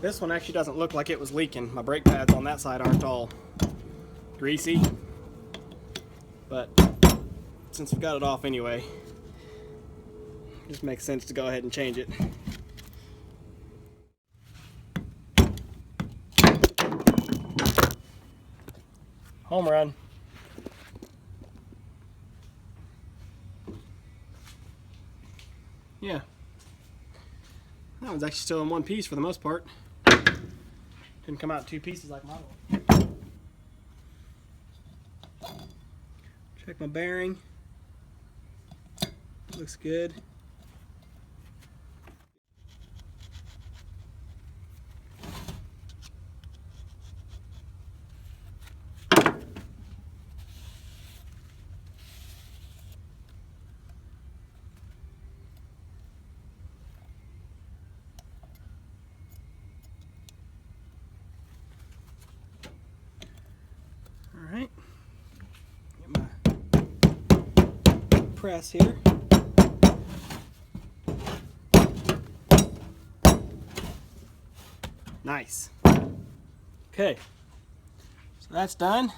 This one actually doesn't look like it was leaking. My brake pads on that side aren't all greasy, but since we got it off anyway, it just makes sense to go ahead and change it. Home run. Yeah. That one's actually still in one piece for the most part. Didn't come out in two pieces like mine will. Check my bearing. Looks good. Alright, get my press here. Nice. Okay, so that's done.